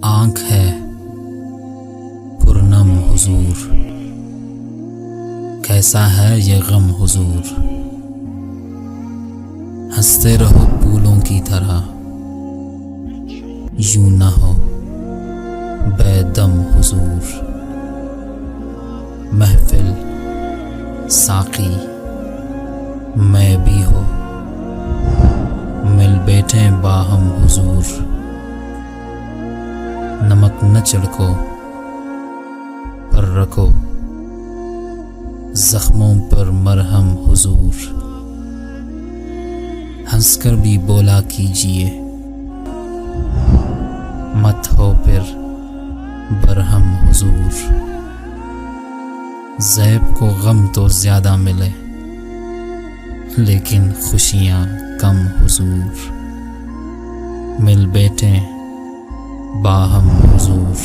आँख है पुरनम हुजूर, कैसा है ये गम हुजूर। हंसते रहो फूलों की तरह, यूं न हो बेदम हुजूर। महफिल साकी मैं भी हो, मिल बैठे बाहम हुजूर। नमक न छिड़को पर रखो जख्मों पर मरहम हुजूर। हंसकर भी बोला कीजिए, मत हो फिर बरहम हुजूर। ज़ैब को गम तो ज्यादा मिले, लेकिन खुशियां कम हुजूर। मिल बैठे बाहम हुजूर।